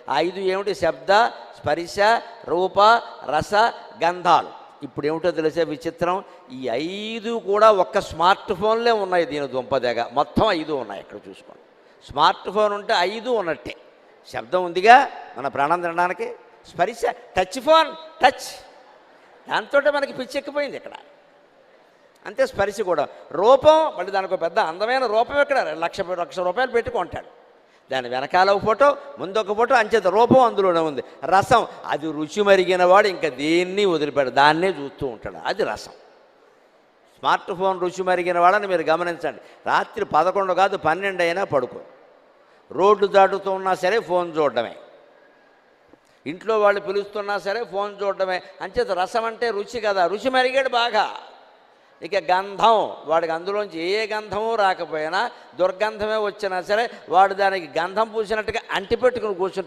ఆ 5 ఏమిటి? శబ్ద, స్పర్శ, రూప, రస, గంధాలు. ఇప్పుడు ఏమిటో తెలిసే విచిత్రం, ఈ 5 కూడా ఒక్క స్మార్ట్ ఫోన్లే ఉన్నాయి. దీని దుంపదగ మొత్తం 5 ఉన్నాయి. ఇక్కడ చూసుకోండి, స్మార్ట్ ఫోన్ ఉంటే 5 ఉన్నట్టే. శబ్దం ఉందిగా మన ప్రాణం తినడానికి, స్పర్శ, టచ్ ఫోన్, టచ్, దాంతో మనకి పిచ్చెక్కిపోయింది ఇక్కడ. అంతే స్పర్శ కూడా. రూపం, మళ్ళీ దానికి పెద్ద అందమైన రూపం ఇక్కడ లక్ష రూపాయలు పెట్టుకుంటాడు. దాని వెనకాల ఒక ఫోటో, ముందు ఒక ఫోటో, అంచేత రూపం అందులోనే ఉంది. రసం, అది రుచి మరిగిన వాడు ఇంకా దేన్ని వదిలిపెట్టాడు, దాన్నే చూస్తూ ఉంటాడు, అది రసం. స్మార్ట్ ఫోన్ రుచి మరిగిన వాడని మీరు గమనించండి. రాత్రి 11 కాదు 12 అయినా పడుకో, రోడ్లు దాటుతూ ఉన్నా సరే ఫోన్ చూడడమే, ఇంట్లో వాళ్ళు పిలుస్తున్నా సరే ఫోన్ చూడడమే. అంచేత రసం అంటే రుచి కదా, రుచి మరిగాడు బాగా. ఇక గంధం, వాడికి అందులోంచి ఏ గంధమూ రాకపోయినా దుర్గంధమే వచ్చినా సరే వాడు దానికి గంధం పూసినట్టుగా అంటిపెట్టుకుని కూర్చుంటాడు.